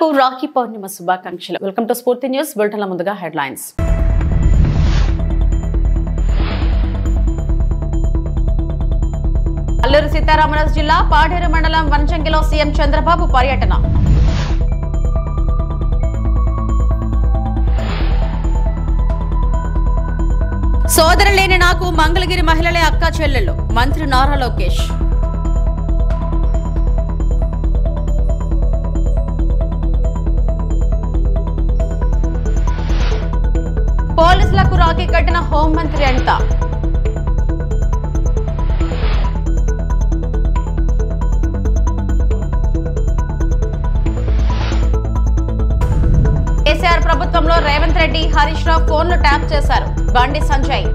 మిత్రులకు రాఖీ పౌర్ణిమ శుభాకాంక్షలు. Welcome to స్ఫూర్తి న్యూస్. బులెటిన్ల ముందుగా హెడ్లైన్స్. అల్లూరు సీతారామరాజు జిల్లా పాడేరు మండలం వనజంగిలో సీఎం చంద్రబాబు పర్యటన. సోదరులేని నాకు మంగళగిరి మహిళలే అక్కా చెల్లెళ్ళు, మంత్రి నారా లోకేష్. పోలీసులకు రాఖీ కట్టిన హోంమంత్రి అనిత. కేసీఆర్ ప్రభుత్వంలో రేవంత్ రెడ్డి, హరీష్ రావు ఫోన్లు ట్యాప్ చేశారు. బండి సంజయ్.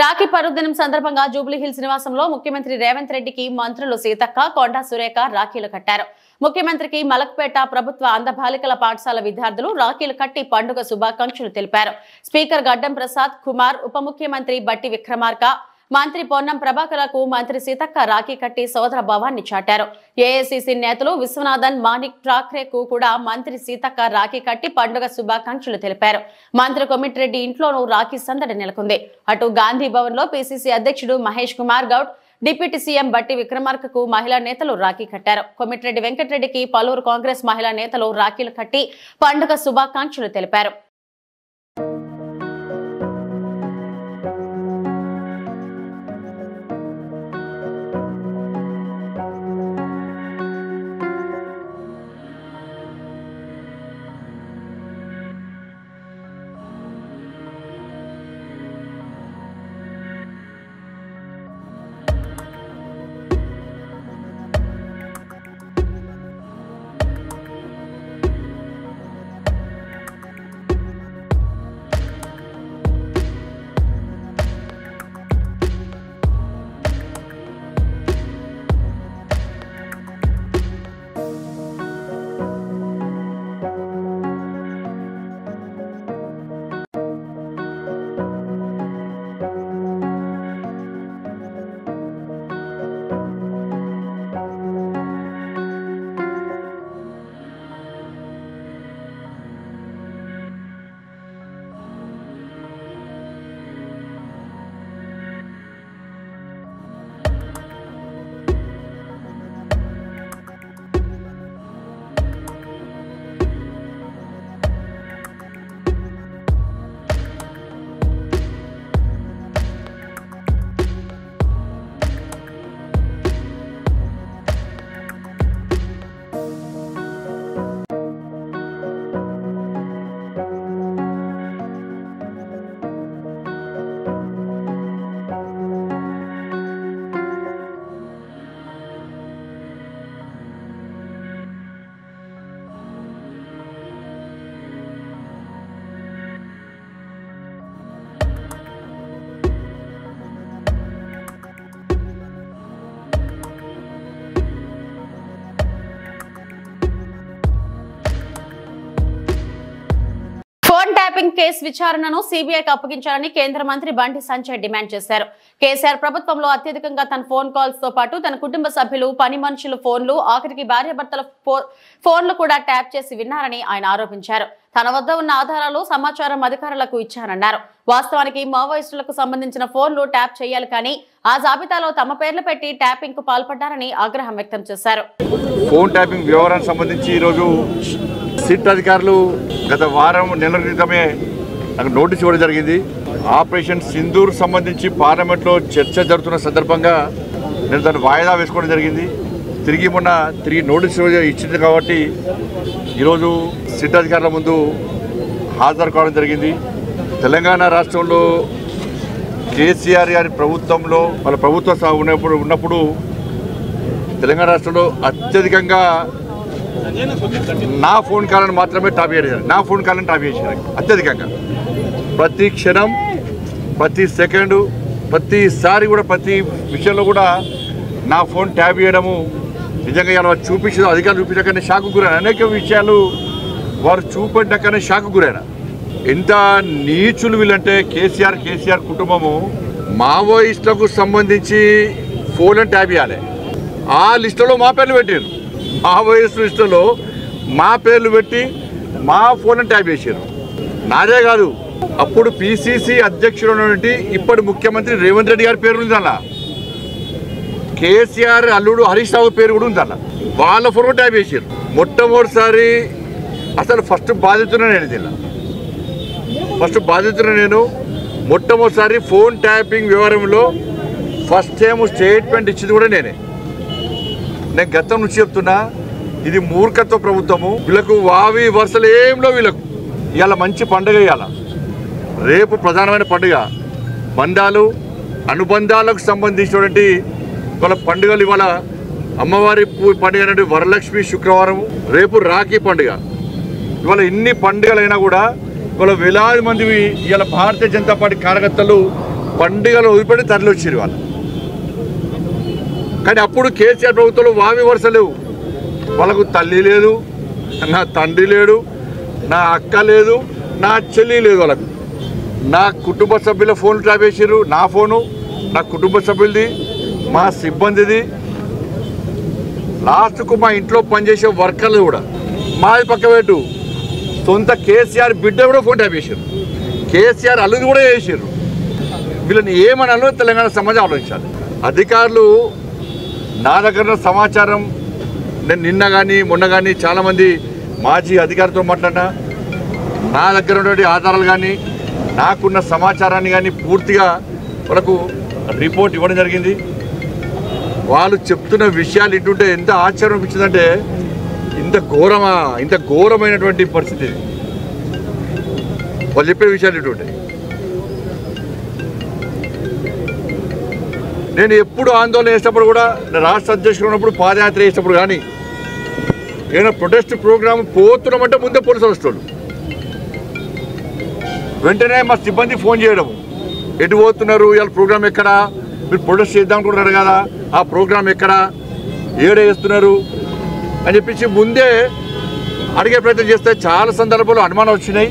రాఖీ పర్వదినం సందర్భంగా జూబ్లీహిల్స్ నివాసంలో ముఖ్యమంత్రి రేవంత్ రెడ్డికి మంత్రులు సీతక్క, కొండా సురేఖ రాఖీలు కట్టారు. ముఖ్యమంత్రికి మలక్పేట ప్రభుత్వ అందబాలికల పాఠశాల విద్యార్థులు రాఖీలు కట్టి పండుగ శుభాకాంక్షలు తెలిపారు. స్పీకర్ గడ్డం ప్రసాద్ కుమార్, ఉప ముఖ్యమంత్రి బట్టి విక్రమార్క, మంత్రి పొన్నం ప్రభాకర్లకు మంత్రి సీతక్క రాఖీ కట్టి సోదర భావాన్ని చాటారు. ఏఐసీసీ నేతలు విశ్వనాథన్, మాణిక్ ఠాక్రేకు కూడా మంత్రి సీతక్క రాఖీ కట్టి పండుగ శుభాకాంక్షలు తెలిపారు. మంత్రి కొమిటిరెడ్డి ఇంట్లోనూ రాఖీ సందడి నెలకొంది. అటు గాంధీ భవన్ లో పిసిసి అధ్యక్షుడు మహేష్ కుమార్ గౌడ్, డిప్యూటీ సీఎం బట్టి విక్రమార్కకు మహిళా నేతలు రాఖీ కట్టారు. కొమిటిరెడ్డి వెంకటరెడ్డికి పలువురు కాంగ్రెస్ మహిళా నేతలు రాఖీలు కట్టి పండుగ శుభాకాంక్షలు తెలిపారు. ట్యాపింగ్ కేసు విచారణను సీబీఐకి అప్పగించాలని కేంద్ర మంత్రి బండి సంజయ్ డిమాండ్ చేశారు. కేసీఆర్ ప్రభుత్వంలో అత్యధికంగా తన ఫోన్ కాల్స్ తో పాటు తన కుటుంబ సభ్యులు, పని మనుషుల ఫోన్లు, ఆఖరికి భార్యాభర్తల ఫోన్లు కూడా ట్యాప్ చేసి విన్నారని ఆయన ఆరోపించారు. తన వద్ద ఉన్న ఆధారాలు, సమాచారం అధికారులకు ఇచ్చారన్నారు. వాస్తవానికి మావోయిస్టులకు సంబంధించిన ఫోన్లు ట్యాప్ చేయాలి కానీ ఆ జాబితాలో తమ పేర్లు పెట్టి ట్యాపింగ్ కు పాల్పడ్డారని ఆగ్రహం వ్యక్తం చేశారు. ఫోన్ ట్యాపింగ్ వ్యవహారానికి సంబంధించి ఈరోజు సిట్ అధికారులు గత వారం నెలల క్రితమే నాకు నోటీస్ ఇవ్వడం జరిగింది. ఆపరేషన్ సింధూర్ సంబంధించి పార్లమెంట్లో చర్చ జరుగుతున్న సందర్భంగా నేను దాన్ని వాయిదా వేసుకోవడం జరిగింది. తిరిగి నోటీస్ ఇచ్చింది కాబట్టి ఈరోజు సిట్ అధికారుల ముందు హాజరు కావడం జరిగింది. తెలంగాణ రాష్ట్రంలో కేసీఆర్ గారి ప్రభుత్వంలో వాళ్ళ ప్రభుత్వం ఉన్నప్పుడు తెలంగాణ రాష్ట్రంలో అత్యధికంగా నా ఫోన్ కాల్ని మాత్రమే టాప్ చేశారు. నా ఫోన్ కాల్ని టాప్ చేశారు అత్యధికంగా. ప్రతి క్షణం, ప్రతి సెకండు, ప్రతిసారి కూడా ప్రతి విషయంలో కూడా నా ఫోన్ ట్యాప్ చేయడము నిజంగా ఇలా చూపించడం అధికారులు చూపించకనే షాకు గురైన అనేక విషయాలు వారు చూపెట్టినాకనే షాకు గురైన. ఎంత నీచులు వీళ్ళంటే కేసీఆర్ కుటుంబము మావోయిస్టులకు సంబంధించి ఫోన్లను ట్యాప్ చేయాలి. ఆ లిస్టులో మా పేర్లు పెట్టారు. మా వయసు లిస్టులో మా పేర్లు పెట్టి మా ఫోన్లను ట్యాప్ చేశారు. నాదే కాదు, అప్పుడు పిసిసి అధ్యక్షుడు ఉన్నటువంటి ఇప్పటి ముఖ్యమంత్రి రేవంత్ రెడ్డి గారి పేరు ఉంది అన్న. కేసీఆర్ అల్లుడు హరీష్ రావు పేరు కూడా ఉంది అన్న. వాళ్ళ ఫోన్ ట్యాప్ చేశారు. మొట్టమొదటిసారి అసలు ఫస్ట్ బాధితున్నా నేను జిల్లా నేను మొట్టమొదటిసారి ఫోన్ ట్యాపింగ్ వ్యవహారంలో ఫస్ట్ టైం స్టేట్మెంట్ ఇచ్చింది కూడా నేనే. నేను గతం నుంచి చెప్తున్నా, ఇది మూర్ఖత్వ ప్రభుత్వము. వీళ్ళకు వావి వరుసలు ఏంలో వీళ్ళకు. ఇవాళ మంచి పండుగ, ఇవాళ రేపు ప్రధానమైన పండుగ. బంధాలు అనుబంధాలకు సంబంధించినటువంటి వాళ్ళ పండుగలు. ఇవాళ అమ్మవారి పండుగ అనేది వరలక్ష్మి శుక్రవారం, రేపు రాఖీ పండుగ. ఇవాళ ఇన్ని పండుగలైనా కూడా ఇవాళ వేలాది మంది ఇవాళ భారతీయ జనతా పార్టీ కార్యకర్తలు పండుగలు వదిలిపెట్టి తరలి వచ్చారు వాళ్ళు. కానీ అప్పుడు కేసీఆర్ ప్రభుత్వంలో వావి వరుస లేవు. వాళ్ళకు తల్లి లేదు, నా తండ్రి లేడు, నా అక్క లేదు, నా చెల్లి లేదు. వాళ్ళకు నా కుటుంబ సభ్యుల ఫోన్లు ట్యాప్ చేసారు. నా ఫోను, నా కుటుంబ సభ్యులది, మా సిబ్బందిది, లాస్ట్కు మా ఇంట్లో పనిచేసే వర్కర్లు కూడా. మాది పక్క పెట్టు, సొంత కేసీఆర్ బిడ్డ కూడా ఫోన్ ట్యాప్ చేశారు. కేసీఆర్ అల్లుది కూడా చేసారు. వీళ్ళని ఏమనాలో తెలంగాణ సమాజం ఆలోచించాలి. అధికారులు నా దగ్గర సమాచారం, నేను నిన్న కానీ మొన్న కానీ చాలామంది మాజీ అధికారులతో మాట్లాడినా, నా దగ్గర ఉన్నటువంటి ఆధారాలు కానీ నాకున్న సమాచారాన్ని కానీ పూర్తిగా వాళ్ళకు రిపోర్ట్ ఇవ్వడం జరిగింది. వాళ్ళు చెప్తున్న విషయాలు ఇంటుంటే ఎంత ఆశ్చర్యం అనిపించిందంటే, ఇంత ఘోరమైనటువంటి పరిస్థితి. వాళ్ళు చెప్పే విషయాలు ఇటుంటే నేను ఎప్పుడు ఆందోళన చేసినప్పుడు కూడా, రాష్ట్ర అధ్యక్షుడు ఉన్నప్పుడు పాదయాత్ర చేసినప్పుడు కానీ, ఏదైనా ప్రొటెస్ట్ ప్రోగ్రామ్ పోతున్నామంటే ముందే పోలీసులు వస్తారు. వెంటనే మా సిబ్బంది ఫోన్ చేయడం, ఎటు పోతున్నారు, ఇవాళ ప్రోగ్రామ్ ఎక్కడా, మీరు ప్రొటెస్ట్ చేద్దాం అనుకుంటున్నారు కదా, ఆ ప్రోగ్రామ్ ఎక్కడా, ఏడ చేస్తున్నారు అని చెప్పించి ముందే అడిగే ప్రయత్నం చేస్తే చాలా సందర్భాల్లో అనుమానాలు వచ్చినాయి.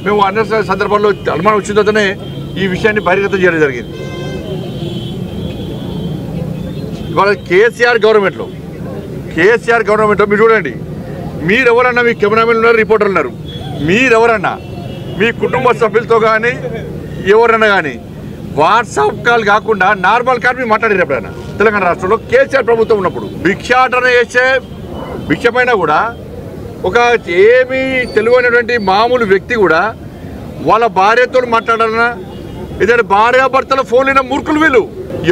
మేము అన్ని సందర్భాల్లో అనుమానం వచ్చిన తర్వాతనే ఈ విషయాన్ని బహిర్గతం చేయడం జరిగింది. ఇవాళ కేసీఆర్ గవర్నమెంట్లో మీరు చూడండి, మీరెవరన్నా, మీ కెమెరామెన్ ఉన్నారు, రిపోర్టర్లు ఉన్నారు, మీరెవరన్నా మీ కుటుంబ సభ్యులతో కానీ ఎవరన్నా కానీ వాట్సాప్ కాల్ కాకుండా నార్మల్ కాల్ మీరు మాట్లాడారు ఎప్పుడైనా? తెలంగాణ రాష్ట్రంలో కేసీఆర్ ప్రభుత్వం ఉన్నప్పుడు భిక్షాటన చేసే భిక్షపైన కూడా ఒక ఏమీ తెలివైనటువంటి మామూలు వ్యక్తి కూడా వాళ్ళ భార్యతో మాట్లాడాలన్నా, ఏదైనా భార్యాభర్తల ఫోన్ అయినా మూర్ఖులు వీళ్ళు.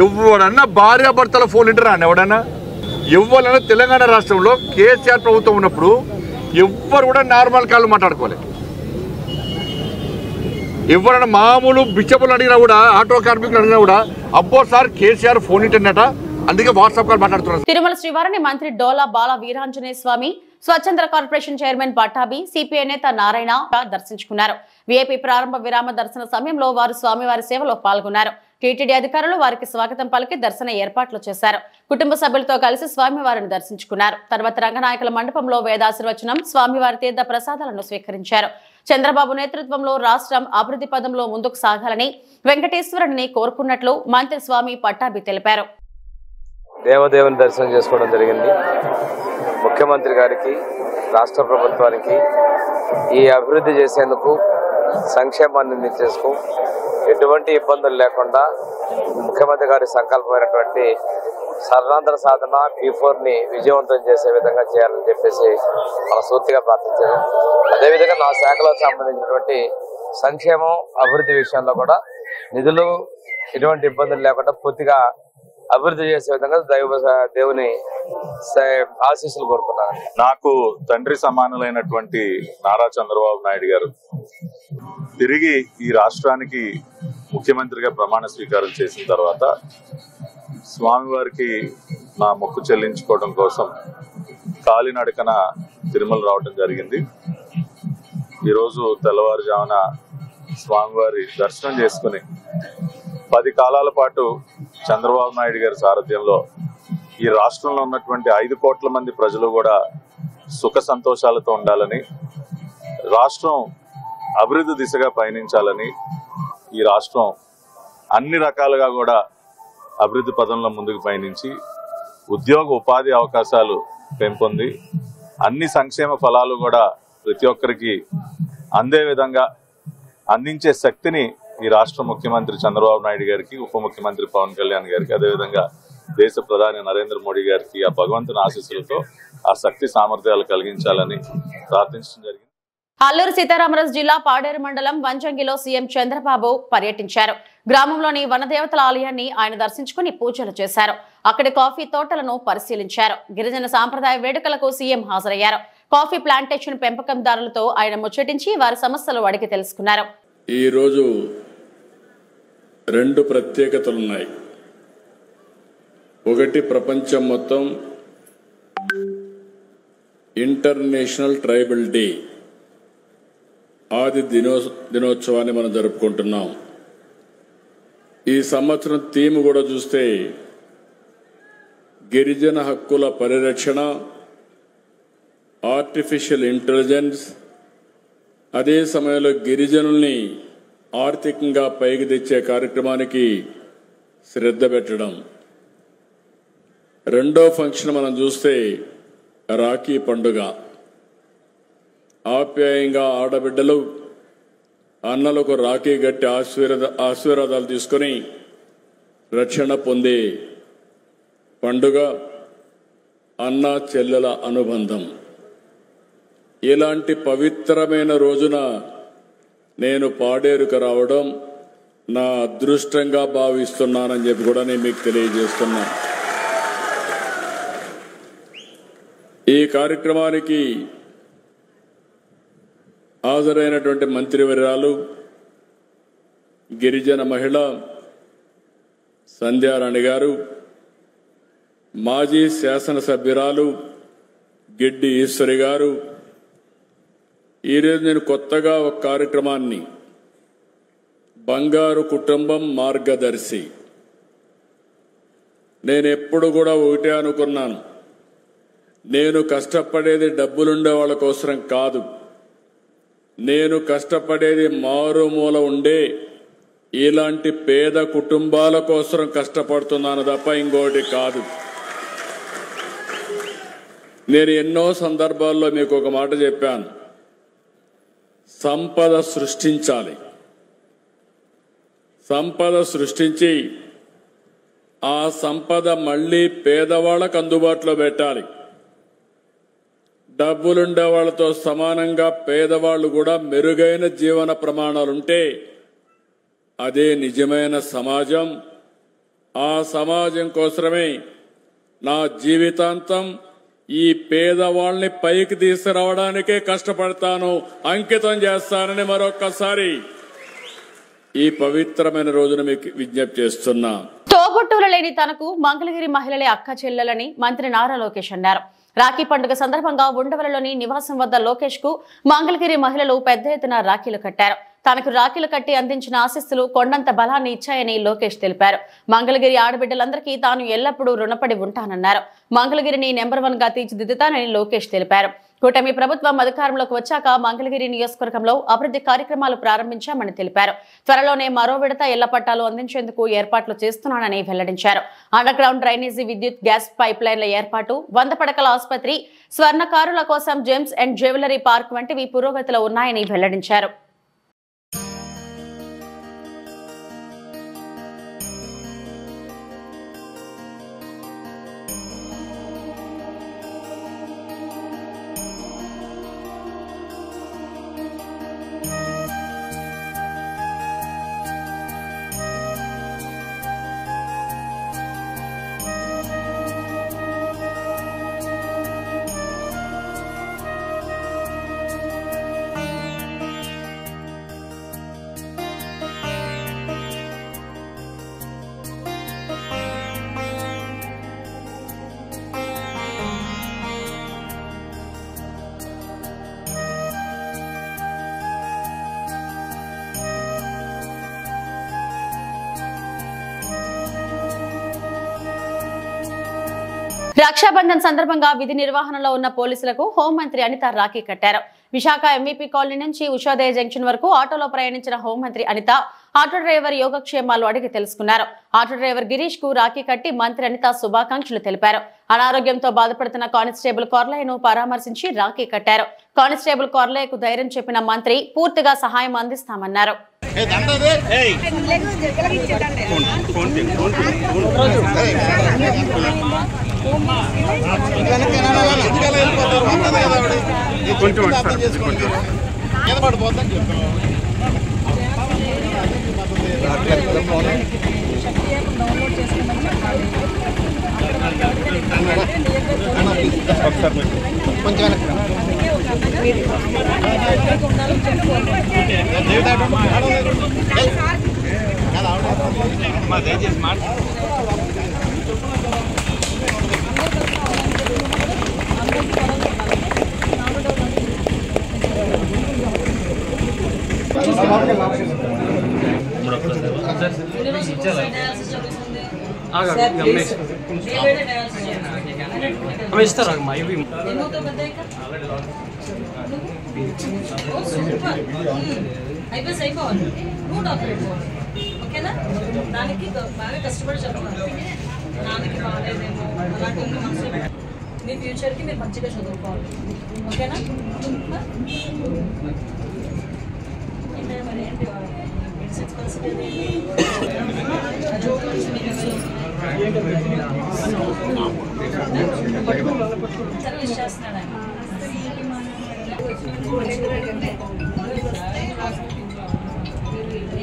ఎవరన్నా భార్యాభర్తల ఫోన్ వింటారా అని ఎవరన్నా తెలంగాణ రాష్ట్రంలో కేసీఆర్ ప్రభుత్వం ఉన్నప్పుడు ఎవ్వరు కూడా నార్మల్ కాల్ మాట్లాడుకోలేదు. ఎవరైనా మామూలు బిచ్చపులు అడిగినా కూడా, ఆటో కార్మికులు అడిగినా కూడా, అబ్బో సార్ కేసీఆర్ ఫోన్ ఇంటర్నెట్, అందుకే వాట్సాప్ కాల్ మాట్లాడుతున్నారు. తిరుమల శ్రీవారిని మంత్రి డోలా బాల వీరాంజనేయ స్వామి, స్వచ్ఛంద కార్పొరేషన్ చైర్మన్ పట్టాభి, సిపిఐ నేత నారాయణ దర్శించుకున్నారు. వీఐపీ ప్రారంభ విరామ దర్శన సమయంలో వారు స్వామివారి సేవలో పాల్గొన్నారు. టీటీడీ అధికారులు వారికి స్వాగతం పలికి దర్శన ఏర్పాట్లు చేశారు. కుటుంబ సభ్యులతో కలిసి స్వామివారిని దర్శించుకున్నారు. తర్వాత రంగనాయకుల మండపంలో వేదాశీర్వచనం, స్వామివారి తీర్థ ప్రసాదాలను స్వీకరించారు. చంద్రబాబు నేతృత్వంలో రాష్ట్రం అభివృద్ధి పదంలో ముందుకు సాగాలని వెంకటేశ్వరుని కోరుకున్నట్లు మంత్రి స్వామి పట్టాభి తెలిపారు. దేవదేవుని దర్శనం చేసుకోవడం జరిగింది. ముఖ్యమంత్రి గారికి, రాష్ట్ర ప్రభుత్వానికి ఈ అభివృద్ధి చేసేందుకు, సంక్షేమాన్ని అందించేందుకు ఎటువంటి ఇబ్బందులు లేకుండా ముఖ్యమంత్రి గారి సంకల్పమైనటువంటి సర్వాంధ్ర సాధన P4ని విజయవంతం చేసే విధంగా చేయాలని చెప్పేసి మనస్ఫూర్తిగా ప్రార్థించాను. అదేవిధంగా నా శాఖలో సంబంధించినటువంటి సంక్షేమం, అభివృద్ధి విషయంలో కూడా నిధులు ఎటువంటి ఇబ్బందులు లేకుండా పూర్తిగా అభివృద్ధి చేసే విధంగా దేవుని ఆశీస్సులు కోరుతున్నాను. నాకు తండ్రి సమానులైనటువంటి నారా చంద్రబాబు నాయుడు గారు తిరిగి ఈ రాష్ట్రానికి ముఖ్యమంత్రిగా ప్రమాణ స్వీకారం చేసిన తర్వాత స్వామివారికి నా మొక్కు చెల్లించుకోవడం కోసం కాలినడకన తిరుమల రావడం జరిగింది. ఈరోజు తెల్లవారుజామున స్వామివారి దర్శనం చేసుకుని 10 కాలాల పాటు చంద్రబాబు నాయుడు గారి సారథ్యంలో ఈ రాష్ట్రంలో ఉన్నటువంటి 5 కోట్ల మంది ప్రజలు కూడా సుఖ సంతోషాలతో ఉండాలని, రాష్ట్రం అభివృద్ధి దిశగా పయనించాలని, ఈ రాష్ట్రం అన్ని రకాలుగా కూడా అభివృద్ధి పదంలో ముందుకు పయనించి ఉద్యోగ ఉపాధి అవకాశాలు పెంపొంది అన్ని సంక్షేమ ఫలాలు కూడా ప్రతి ఒక్కరికి అందే విధంగా అందించే శక్తిని ఈ రాష్ట్ర ముఖ్యమంత్రి చంద్రబాబు నాయుడు గారికి, ఉప ముఖ్యమంత్రి పవన్ కళ్యాణ్ గారికి, అదేవిధంగా దేశ ప్రధాని నరేంద్ర మోడీ గారికి ఆ భగవంతుని ఆశీస్సులతో ఆ శక్తి సామర్థ్యాలు కలిగించాలని ప్రార్థించడం జరిగింది. అల్లూరు సీతారామరాజు జిల్లా పాడేరు మండలం వంజంగిలో సీఎం చంద్రబాబు పర్యటించారు. గ్రామంలోని వనదేవతల ఆలయాన్ని ఆయన దర్శించుకుని పూజలు చేశారు. అక్కడి కాఫీ తోటలను పరిశీలించారు. గిరిజన సాంప్రదాయ వేడుకలకు సీఎం హాజరయ్యారు. కాఫీ ప్లాంటేషన్ పెంపకందారులతో ఆయన ముచ్చటించి వారి సమస్యలు అడిగి తెలుసుకున్నారు. ఈ రోజు రెండు ప్రత్యేకతలున్నాయి. ఒకటి, ప్రపంచం మొత్తం ఇంటర్నేషనల్ ట్రైబల్ డే ఆది దినోత్సవాన్ని మనం జరుపుకుంటున్నాం. ఈ సంవత్సరం థీమ్ కూడా చూస్తే గిరిజన హక్కుల పరిరక్షణ, ఆర్టిఫిషియల్ ఇంటెలిజెన్స్, అదే సమయంలో గిరిజనుల్ని ఆర్థికంగా పైకి తెచ్చే కార్యక్రమానికి శ్రద్ధ పెట్టడం. రెండో ఫంక్షన్ మనం చూస్తే రాఖీ పండుగ. ఆప్యాయంగా ఆడబిడ్డలు అన్నలకు రాఖీ గట్టి ఆశీర్వాదాలు తీసుకొని రక్షణ పొందే పండుగ అన్న చెల్లెల అనుబంధం. ఇలాంటి పవిత్రమైన రోజున నేను పాడేరుకు రావడం నా అదృష్టంగా భావిస్తున్నానని చెప్పి కూడా నేను మీకు తెలియజేస్తున్నా. ఈ కార్యక్రమానికి హాజరైనటువంటి మంత్రివర్యాలు, గిరిజన మహిళ సంధ్యారాణి గారు, మాజీ శాసనసభ్యురాలు గిడ్డి ఈశ్వరి గారు, ఈరోజు నేను కొత్తగా ఒక కార్యక్రమాన్ని బంగారు కుటుంబం మార్గదర్శి, నేను ఎప్పుడు కూడా ఒకటే అనుకున్నాను, నేను కష్టపడేది డబ్బులుండే వాళ్ళ కోసం కాదు, నేను కష్టపడేది మారుమూల ఉండే ఇలాంటి పేద కుటుంబాల కోసం కష్టపడుతున్నాను తప్ప ఇంకోటి కాదు. నేను ఎన్నో సందర్భాల్లో మీకు ఒక మాట చెప్పాను, సంపద సృష్టించాలి. సంపద సృష్టించి ఆ సంపద మళ్లీ పేదవాళ్లకు అందుబాటులో పెట్టాలి. డబ్బులుండే వాళ్ళతో సమానంగా పేదవాళ్లు కూడా మెరుగైన జీవన ప్రమాణాలుంటే అదే నిజమైన సమాజం. ఆ సమాజం కోసమే నా జీవితాంతం ఈ పేదవాళ్ళని పైకి తీసుకురావడానికే కష్టపడతాను, అంకితం చేస్తానని మరొక్కసారి ఈ పవిత్రమైన రోజున మీకు విజ్ఞప్తి చేస్తున్నా. తోబుట్టువులు లేని తనకు మంగళగిరి మహిళలే అక్క చెల్లెలని మంత్రి నారా లోకేష్ అన్నారు. రాఖీ పండుగ సందర్భంగా ఉండవలలోని నివాసం వద్ద లోకేష్ కు మంగళగిరి మహిళలు పెద్ద ఎత్తున రాఖీలు కట్టారు. తనకు రాఖీలు కట్టి అందించిన ఆశీస్సులు కొండంత బలాన్ని ఇచ్చాయని లోకేష్ తెలిపారు. మంగళగిరి ఆడబిడ్డలందరికీ తాను ఎల్లప్పుడూ రుణపడి ఉంటానన్నారు. మంగళగిరిని నెంబర్ 1 గా తీర్చిదిద్దుతానని లోకేష్ తెలిపారు. కూటమి ప్రభుత్వం అధికారంలోకి వచ్చాక మంగళగిరి నియోజకవర్గంలో అభివృద్ధి కార్యక్రమాలు ప్రారంభించామని తెలిపారు. త్వరలోనే మరో విడత ఇళ్ల పట్టాలు అందించేందుకు ఏర్పాట్లు చేస్తున్నానని వెల్లడించారు. అండర్ గ్రౌండ్ డ్రైనేజీ, విద్యుత్, గ్యాస్ పైప్ లైన్ల ఏర్పాటు, 100 పడకల ఆసుపత్రి, స్వర్ణకారుల కోసం జెమ్స్ అండ్ జ్యువెలరీ పార్క్ వంటివి పురోగతిలో ఉన్నాయని వెల్లడించారు. రక్షాబంధన్ సందర్భంగా విధి నిర్వహణలో ఉన్న పోలీసులకు హోంమంత్రి అనిత రాఖీ కట్టారు. విశాఖ ఎంవీపీ కాలనీ నుంచి ఉషోదయ జంక్షన్ వరకు ఆటోలో ప్రయాణించిన హోంమంత్రి అనిత ఆటో డ్రైవర్ యోగక్షేమాలు అడిగి తెలుసుకున్నారు. ఆటో డ్రైవర్ గిరీష్ కు రాఖీ కట్టి మంత్రి అనిత శుభాకాంక్షలు తెలిపారు. అనారోగ్యంతో బాధపడుతున్న కానిస్టేబుల్ కార్లయ్యను పరామర్శించి రాఖీ కట్టారు. కానిస్టేబుల్ కార్లయ్యకు ధైర్యం చెప్పిన మంత్రి పూర్తిగా సహాయం అందిస్తామన్నారు. ఓకేనా దానికి బాగా కష్టపడి చదువుకోవాలి. నాన్నకి బాగాలేదేమో అలాంటి మనసులో మీ ఫ్యూచర్కి మీరు మంచిగా చదువుకోవాలి. ఓకేనా మరి ఏంటి సర్వీస్ చేస్తున్నాడు ఆయన.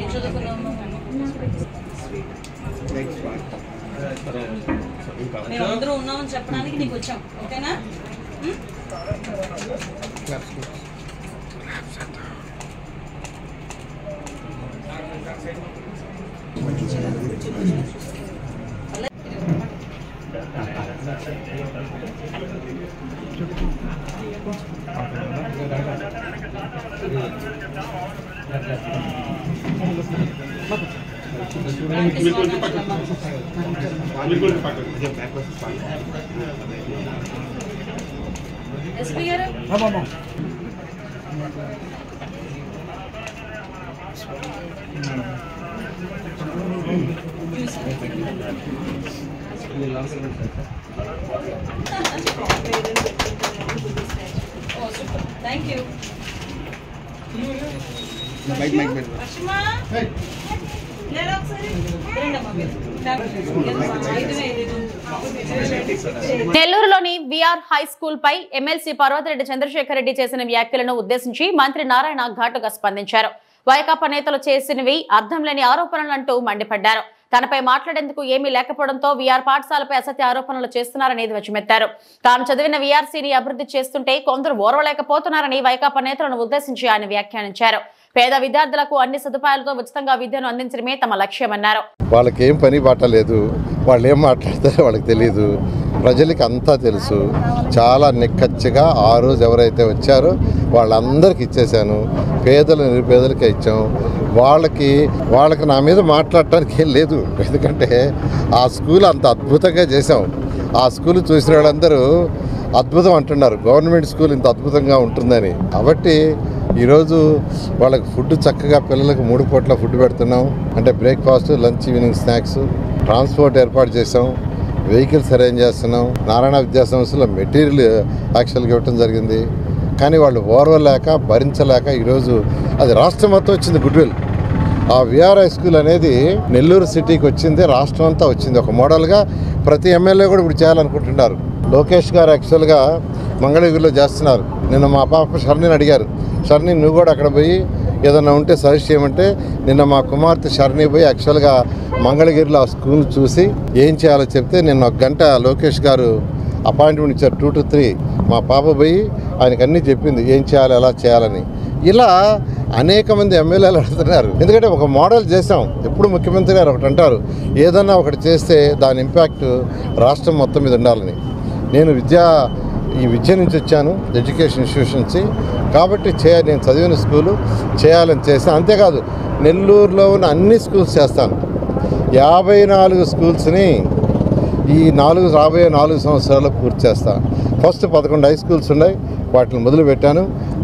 ఏం చదువుకున్నాము? మేము అందరూ ఉన్నామని చెప్పడానికి నీకు వచ్చాం. ఓకేనా ఎస్పీ గారు థ్యాంక్ యూ. నెల్లూరులోని విఆర్ హై స్కూల్ పై ఎమ్మెల్సీ పర్వతిరెడ్డి చంద్రశేఖర్ రెడ్డి చేసిన వ్యాఖ్యలను ఉద్దేశించి మంత్రి నారాయణ ఘాటుగా స్పందించారు. వైకాపా నేతలు చేసినవి అర్థం లేని ఆరోపణలంటూ మండిపడ్డారు. తనపై మాట్లాడేందుకు ఏమీ లేకపోవడంతో వీఆర్ పాఠశాలపై అసత్య ఆరోపణలు చేస్తున్నారని ధ్వజమెత్తారు. తాను చదివిన వీఆర్సీని అభివృద్ధి చేస్తుంటే కొందరు ఓర్వలేకపోతున్నారని వైకాపా నేతలను ఉద్దేశించి ఆయన వ్యాఖ్యానించారు. పేద విద్యార్థులకు అన్ని సదుపాయాలతో ఉచితంగా విద్యను అందించడమే తమ లక్ష్యమన్నారు. వాళ్ళకి ఏం పని పట్టలేదు, వాళ్ళు ఏం మాట్లాడతారో వాళ్ళకి తెలియదు, ప్రజలకి అంతా తెలుసు. చాలా నిక్కచ్చిగా ఆ రోజు ఎవరైతే వచ్చారో వాళ్ళందరికీ ఇచ్చేసాను. పేదలు నిరుపేదలకే ఇచ్చాం. వాళ్ళకి నా మీద మాట్లాడటానికి ఏం లేదు. ఎందుకంటే ఆ స్కూల్ అంత అద్భుతంగా చేసాం. ఆ స్కూల్ చూసిన వాళ్ళందరూ అద్భుతం అంటున్నారు, గవర్నమెంట్ స్కూల్ ఇంత అద్భుతంగా ఉంటుందని. కాబట్టి ఈరోజు వాళ్ళకి ఫుడ్ చక్కగా పిల్లలకు 3 పూట్ల ఫుడ్ పెడుతున్నాం. అంటే breakfast, lunch, evening snacks, transport ఏర్పాటు చేసాం, వెహికల్స్ అరేంజ్ చేస్తున్నాం. నారాయణ విద్యా సంస్థలో మెటీరియల్ యాక్చువల్గా ఇవ్వటం జరిగింది. కానీ వాళ్ళు ఓర్వలేక భరించలేక ఈరోజు అది రాష్ట్రం మొత్తం వచ్చింది గుడ్విల్. ఆ విఆర్ హై స్కూల్ అనేది నెల్లూరు సిటీకి వచ్చింది, రాష్ట్రం అంతా వచ్చింది. ఒక మోడల్గా ప్రతి ఎమ్మెల్యే కూడా ఇప్పుడు చేయాలనుకుంటున్నారు. లోకేష్ గారు యాక్చువల్గా మంగళగిరిలో చేస్తున్నారు. నిన్న మా పాప షర్ణిని అడిగారు, షర్ణి నువ్వు కూడా అక్కడ పోయి ఏదన్నా ఉంటే సజెస్ట్ చేయమంటే నిన్న మా కుమార్తె షర్ణి పోయి యాక్చువల్గా మంగళగిరిలో ఆ స్కూల్ చూసి ఏం చేయాలో చెప్తే నిన్న 1 గంట లోకేష్ గారు అపాయింట్మెంట్ ఇచ్చారు 2 to 3. మా పాప పోయి ఆయనకు అన్నీ చెప్పింది ఏం చేయాలి, ఎలా చేయాలని. ఇలా అనేక మంది ఎమ్మెల్యేలు అడుగుతున్నారు. ఎందుకంటే ఒక మోడల్ చేసాం. ఎప్పుడు ముఖ్యమంత్రి గారు ఒకటి అంటారు, ఏదన్నా ఒకటి చేస్తే దాని ఇంపాక్ట్ రాష్ట్రం మొత్తం మీద ఉండాలని. నేను ఈ విద్య నుంచి వచ్చాను, ఎడ్యుకేషన్ ఇన్స్టిట్యూషన్ నుంచి. కాబట్టి నేను చదివిన స్కూలు చేయాలని చేశాను. అంతేకాదు నెల్లూరులో ఉన్న అన్ని స్కూల్స్ చేస్తాను. 54 స్కూల్స్ని ఈ రాబోయే 4 సంవత్సరాల్లో పూర్తి చేస్తాను. ఫస్ట్ 11 హై స్కూల్స్ ఉన్నాయి, వాటిని మొదలుపెట్టాను.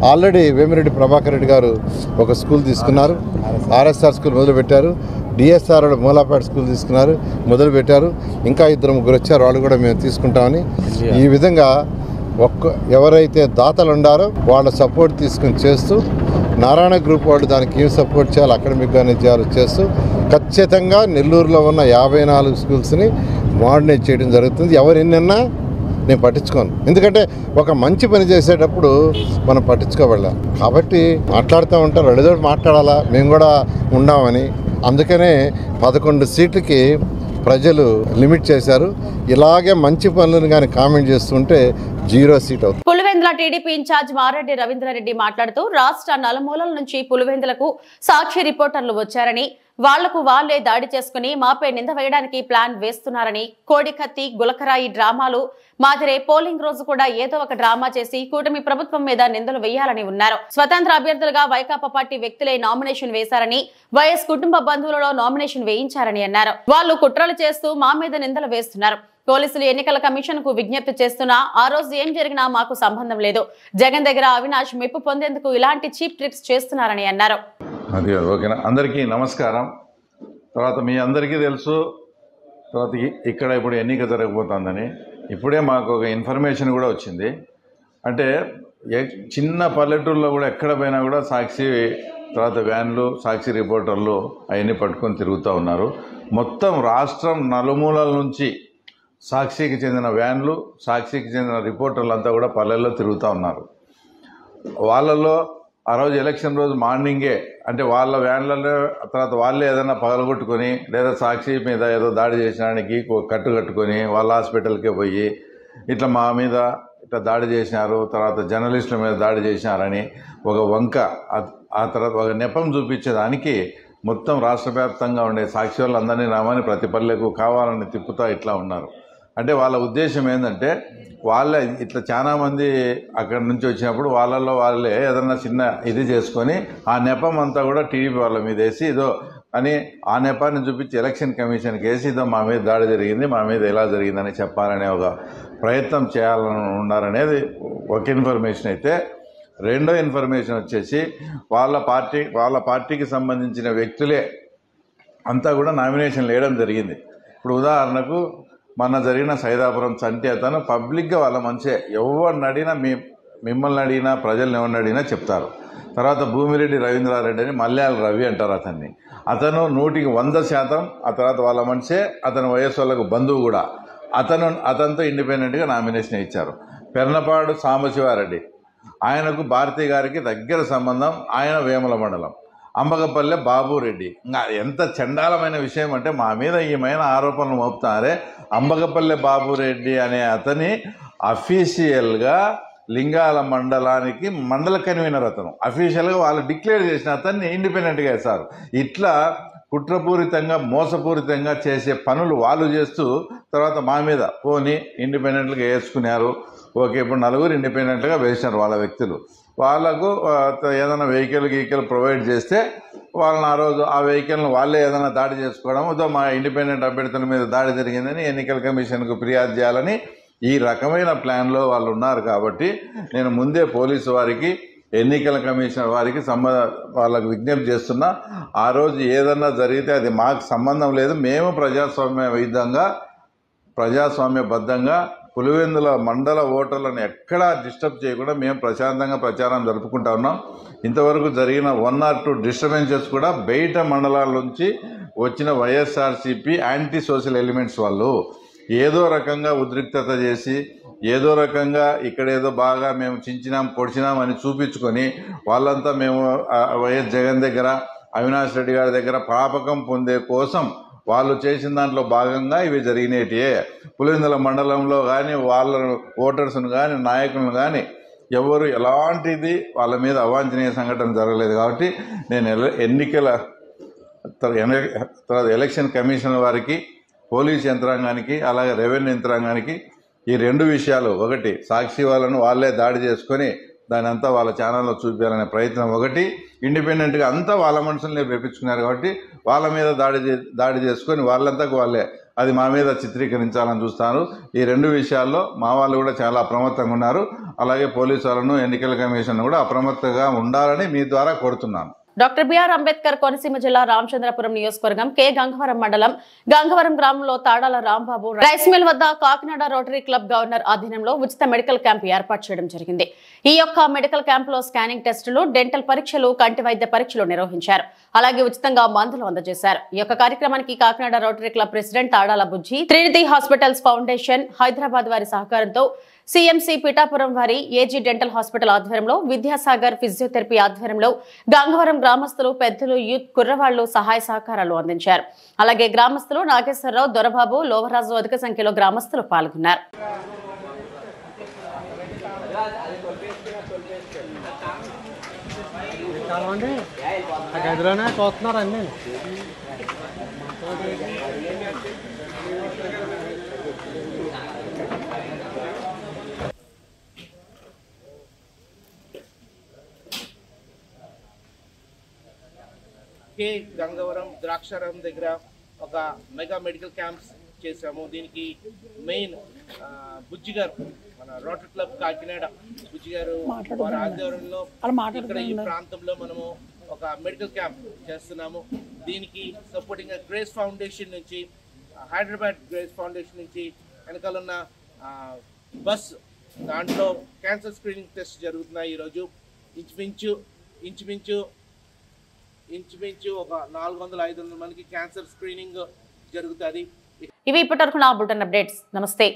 ఆల్రెడీ వేమిరెడ్డి ప్రభాకర్ రెడ్డి గారు ఒక స్కూల్ తీసుకున్నారు, ఆర్ఎస్ఆర్ స్కూల్ మొదలుపెట్టారు, డిఎస్ఆర్ మూలాపేట స్కూల్ తీసుకున్నారు, మొదలుపెట్టారు. ఇంకా 2-3 వచ్చారు, వాళ్ళు కూడా మేము తీసుకుంటామని. ఈ విధంగా ఎవరైతే దాతలు ఉండారో వాళ్ళ సపోర్ట్ తీసుకుని చేస్తూ, నారాయణ గ్రూప్ వాళ్ళు దానికి ఏం సపోర్ట్ చేయాలి, అకాడమిక్గా చేయాలి చేస్తూ ఖచ్చితంగా నెల్లూరులో ఉన్న 54 స్కూల్స్ని మోడర్నైజ్ చేయడం జరుగుతుంది. ఎవరు ఎన్నన్నా నేను పట్టించుకోను, ఎందుకంటే ఒక మంచి పని చేసేటప్పుడు మనం పట్టించుకోబడాలి. కాబట్టి మాట్లాడుతూ ఉంటారు, ఏదో మాట్లాడాలా, మేము కూడా ఉన్నామని. అందుకనే 11 సీట్లకి ప్రజలు లిమిట్ చేశారు. ఇలాగే మంచి పనులను కానీ కామెంట్ చేస్తుంటే 0 సీట్ అవుతుంది. పులివెందుల టీడీపీ ఇన్ఛార్జ్ మారెడ్డి రవీంద్రారెడ్డి మాట్లాడుతూ రాష్ట్ర నలుమూలల నుంచి పులివెందులకు సాక్షి రిపోర్టర్లు వచ్చారని, వాళ్లకు వాళ్లే దాడి చేసుకుని మాపై నింద వేయడానికి ప్లాన్ వేస్తున్నారని, కోడికత్తి గులకరాయి డ్రామాలు మాదిరే పోలింగ్ రోజు కూడా ఏదో ఒక డ్రామా చేసి కూటమి ప్రభుత్వం మీద నిందలు వేయాలని ఉన్నారు. స్వతంత్ర అభ్యర్థులుగా వైకాపా పార్టీ వ్యక్తులే నామినేషన్ వేశారని, వైఎస్ కుటుంబ బంధువులలో నామినేషన్ వేయించారని అన్నారు. వాళ్ళు కుట్రలు చేస్తూ మా మీద నిందలు వేస్తున్నారు. పోలీసులు ఎన్నికల కమిషన్ కు విజ్ఞప్తి చేస్తున్నా ఆ రోజు ఏం జరిగినా మాకు సంబంధం లేదు. జగన్ దగ్గర అవినాష్ మెప్పు పొందేందుకు ఇలాంటి చీప్ ట్రిక్స్ చేస్తున్నారని అన్నారు. అది ఓకేనా. అందరికీ నమస్కారం. తర్వాత మీ అందరికీ తెలుసు, తర్వాత ఇక్కడ ఇప్పుడు ఎన్నిక జరగబోతుందని ఇప్పుడే మాకు ఒక ఇన్ఫర్మేషన్ కూడా వచ్చింది. అంటే చిన్న పల్లెటూరులో కూడా ఎక్కడ పోయినా కూడా సాక్షి తర్వాత వ్యాన్లు, సాక్షి రిపోర్టర్లు అవన్నీ పట్టుకొని తిరుగుతూ ఉన్నారు. మొత్తం రాష్ట్రం నలుమూలల నుంచి సాక్షికి చెందిన వ్యాన్లు, సాక్షికి చెందిన రిపోర్టర్లు అంతా కూడా పల్లెల్లో తిరుగుతూ ఉన్నారు. వాళ్ళల్లో ఆ రోజు ఎలక్షన్ రోజు మార్నింగే అంటే వాళ్ళ వ్యాన్లలో తర్వాత వాళ్ళే ఏదైనా పగలగొట్టుకొని లేదా సాక్షి మీద ఏదో దాడి చేసినానికి కట్టుకొని వాళ్ళ హాస్పిటల్కే పోయి ఇట్లా మా మీద ఇట్లా దాడి చేసినారు, తర్వాత జర్నలిస్టుల మీద దాడి చేసినారని ఒక వంక, ఆ తర్వాత ఒక నెపం చూపించేదానికి మొత్తం రాష్ట్ర వ్యాప్తంగా ఉండే సాక్షి వాళ్ళందరినీ రామని ప్రతి పల్లెకు కావాలని తిప్పుతా ఇట్లా ఉన్నారు. అంటే వాళ్ళ ఉద్దేశం ఏంటంటే వాళ్ళే ఇట్లా చాలా మంది అక్కడి నుంచి వచ్చినప్పుడు వాళ్ళల్లో వాళ్ళే ఏదన్నా చిన్న ఇది చేసుకొని ఆ నెపం అంతా కూడా టీడీపీ వాళ్ళ మీద వేసి ఏదో అని ఆ నెపాన్ని చూపించి ఎలక్షన్ కమిషన్కి వేసి ఇదో మా మీద దాడి జరిగింది, మా మీద ఎలా జరిగిందని చెప్పాలనే ఒక ప్రయత్నం చేయాలని ఉన్నారనేది ఒక ఇన్ఫర్మేషన్ అయితే, రెండో ఇన్ఫర్మేషన్ వచ్చేసి వాళ్ళ పార్టీకి సంబంధించిన వ్యక్తులే అంతా కూడా నామినేషన్లు వేయడం జరిగింది. ఇప్పుడు ఉదాహరణకు మొన్న జరిగిన సైదాపురం చంటి అతను పబ్లిక్గా వాళ్ళ మంచిగా ఎవరిని అడిగినా మిమ్మల్ని అడిగినా ప్రజల్ని ఎవరిని అడిగినా చెప్తారు. తర్వాత భూమిరెడ్డి రవీంద్రారెడ్డి అని మల్యాల రవి అంటారు అతన్ని. అతను 100% ఆ తర్వాత వాళ్ళ మనిషే, అతను వయస్సు వాళ్ళకు బంధువు కూడా. అతనితో ఇండిపెండెంట్గా నామినేషన్ ఇచ్చారు. పెర్నపాడు సాంబశివారెడ్డి, ఆయనకు భారతి గారికి దగ్గర సంబంధం, ఆయన వేముల మండలం. అంబగపల్లె బాబురెడ్డి, ఇంకా ఎంత చండాలమైన విషయం అంటే మా మీద ఏమైనా ఆరోపణలు మోపుతారే. అంబగపల్లె బాబురెడ్డి అనే అతని అఫీషియల్గా లింగాల మండలానికి మండల కన్వీనర్, అతను అఫీషియల్గా వాళ్ళు డిక్లేర్ చేసిన అతన్ని ఇండిపెండెంట్గా వేశారు. ఇట్లా కుట్రపూరితంగా మోసపూరితంగా చేసే పనులు వాళ్ళు చేస్తూ తర్వాత మా మీద పోనీ ఇండిపెండెంట్గా వేసుకున్నారు. ఓకే, ఇప్పుడు 9 ఇండిపెండెంట్గా వేసినారు వాళ్ళ వ్యక్తులు. వాళ్ళకు ఏదైనా వెహికల్ ప్రొవైడ్ చేస్తే వాళ్ళని ఆ రోజు ఆ వెహికల్ని వాళ్ళే ఏదైనా దాడి చేసుకోవడం, ఏదో మా ఇండిపెండెంట్ అభ్యర్థుల మీద దాడి జరిగిందని ఎన్నికల కమిషన్కు ఫిర్యాదు చేయాలని ఈ రకమైన ప్లాన్లో వాళ్ళు ఉన్నారు. కాబట్టి నేను ముందే పోలీసు వారికి, ఎన్నికల కమిషన్ వారికి వాళ్ళకు విజ్ఞప్తి చేస్తున్నా, ఆ రోజు ఏదన్నా జరిగితే అది మాకు సంబంధం లేదు. మేము ప్రజాస్వామ్యబద్ధంగా పులివెందుల మండల ఓటర్లను ఎక్కడా డిస్టర్బ్ చేయకుండా మేము ప్రశాంతంగా ప్రచారం జరుపుకుంటా ఉన్నాం. ఇంతవరకు జరిగిన 1 or 2 డిస్టర్బెన్సెస్ కూడా బయట మండలాల నుంచి వచ్చిన వైఎస్ఆర్సీపీ యాంటీ సోషల్ ఎలిమెంట్స్ వాళ్ళు ఏదో రకంగా ఉద్రిక్తత చేసి ఏదో రకంగా ఇక్కడేదో బాగా మేము చించినాం పొడిచినాం అని చూపించుకొని వాళ్ళంతా మేము వైఎస్ జగన్ దగ్గర, అవినాష్ రెడ్డి గారి దగ్గర ప్రాపకం పొందే కోసం వాళ్ళు చేసిన దాంట్లో భాగంగా ఇవి జరిగినటియే. పులివెందుల మండలంలో కానీ వాళ్ళ ఓటర్స్ను కానీ నాయకులను కానీ ఎవరు ఎలాంటిది వాళ్ళ మీద అవాంఛనీయ సంఘటన జరగలేదు. కాబట్టి నేను ఎలక్షన్ కమిషన్ వారికి, పోలీస్ యంత్రాంగానికి, అలాగే రెవెన్యూ యంత్రాంగానికి ఈ 2 విషయాలు, ఒకటి సాక్షి వాళ్ళను వాళ్ళే దాడి చేసుకొని దాని అంతా వాళ్ళ ఛానల్లో చూపించాలనే ప్రయత్నం, ఒకటి ఇండిపెండెంట్గా అంతా వాళ్ళ మనుషుల్ని రెప్పించుకున్నారు కాబట్టి వాళ్ళ మీద దాడి చేసుకొని వాళ్ళంతా వాళ్ళే అది మా మీద చిత్రీకరించాలని చూస్తారు. ఈ 2 విషయాల్లో మా వాళ్ళు కూడా చాలా అప్రమత్తంగా ఉన్నారు. అలాగే పోలీసు వాళ్ళను, ఎన్నికల కమిషన్ కూడా అప్రమత్తంగా ఉండాలని మీ ద్వారా కోరుతున్నాను. డాక్టర్ బిఆర్ అంబేద్కర్ కోనసీమ జిల్లా రామచంద్రపురం నియోజకవర్గం కె గంగవరం మండలం గంగవరం గ్రామంలో తాడాల రాంబాబు రైస్ మిల్ వద్ద కాకినాడ రోటరీ క్లబ్ గవర్నర్ ఆధీనంలో ఉచిత మెడికల్ క్యాంప్ ఏర్పాటు చేయడం జరిగింది. ఈ యొక్క మెడికల్ క్యాంప్ లో స్కానింగ్ టెస్టులు, డెంటల్ పరీక్షలు, కంటి వైద్య పరీక్షలు నిర్వహించారు. అలాగే ఉచితంగా మందులు అందజేశారు. ఈ యొక్క కార్యక్రమానికి Kakinada rotary club president Tadala Bujji, Trinidhi hospitals foundation Hyderabad వారి సహకారంతో సిఎంసి పిఠాపురం వారి ఏజీ డెంటల్ హాస్పిటల్ ఆధ్వర్యంలో, విద్యాసాగర్ ఫిజియోథెరపీ ఆధ్వర్యంలో గంగవరం గ్రామస్తులు, పెద్దలు, యూత్, కుర్రవాళ్లు సహాయ సహకారాలు అందించారు. అలాగే గ్రామస్తులు నాగేశ్వరరావు, దొరబాబు, లోవరాజు అధిక సంఖ్యలో గ్రామస్తులు పాల్గొన్నారు. గంగవరం ద్రాక్షారం దగ్గర ఒక మెగా మెడికల్ క్యాంప్స్ చేసాము. దీనికి మెయిన్ బుజ్జి గారు, మన రోటరీ క్లబ్ కాకినాడ బుజ్జి గారు వారి ఆధ్వర్యంలో ఇక్కడ ఈ ప్రాంతంలో మనము ఒక మెడికల్ క్యాంప్ చేస్తున్నాము. దీనికి సపోర్టింగ్ గ్రేస్ ఫౌండేషన్ నుంచి, హైదరాబాద్ గ్రేస్ ఫౌండేషన్ నుంచి వెనకాల ఉన్న బస్, దాంట్లో క్యాన్సర్ స్క్రీనింగ్ టెస్ట్ జరుగుతున్నాయి. ఈరోజు ఇంచుమించు ఒక 400-500 మందికి క్యాన్సర్ స్క్రీనింగ్ జరుగుతుంది. ఇవి ఇప్పటివరకు నా బులెటిన్ అప్డేట్స్. నమస్తే.